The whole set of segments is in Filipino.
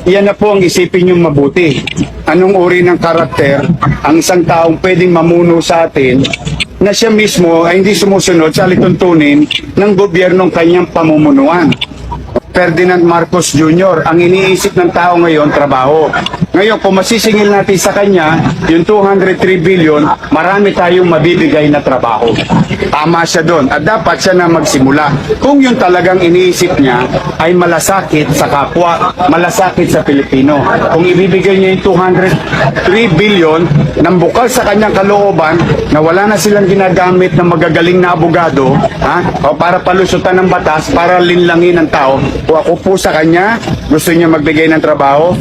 Yan na po ang isipin nyo mabuti. Anong uri ng karakter ang isang taong pwedeng mamuno sa atin na siya mismo ay hindi sumusunod sa alituntunin ng gobyernong kanyang pamumunuan. Ferdinand Marcos Jr., ang iniisip ng tao ngayon, trabaho. Ngayon, kung masisingil natin sa kanya, yung 203 billion, marami tayong mabibigay na trabaho. Tama siya doon. At dapat siya na magsimula. Kung yung talagang iniisip niya ay malasakit sa kapwa, malasakit sa Pilipino. Kung ibibigay niya yung 203 billion nang bukal sa kanyang kalooban na wala na silang ginagamit na magagaling na abogado, o para palusutan ng batas, para linlangin ng tao, o ako po sa kanya, gusto niya magbigay ng trabaho,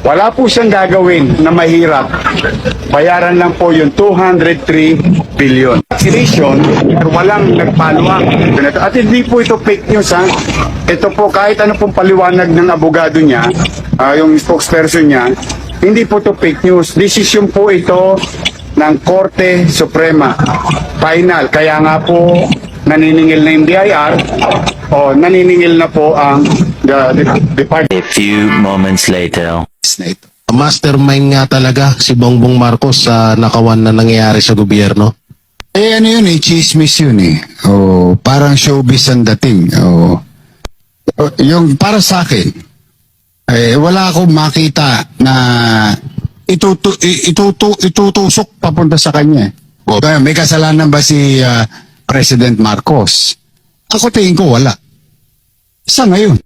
wala po siyang gagawin na mahirap. Bayaran lang po yung 203 billion. Vaccination, walang nagpaluang. At hindi po ito fake news, ha. Ito po, kahit ano pong paliwanag ng abogado niya, yung spokesperson niya, hindi po ito fake news. Decision po ito ng Korte Suprema. Final. Kaya nga po, naniningil na yung BIR, o naniningil na po ang department. A few moments later. Na ito. Mastermind nga talaga si Bongbong Marcos sa nakawan na nangyayari sa gobyerno. Eh ano yun eh, chismis yun eh. Oh, parang showbiz ang dating. Oh. Yung para sa akin, wala akong makita na itutusok papunta sa kanya. Oh, may kasalanan ba si President Marcos? Ako tingin ko wala. Sa ngayon.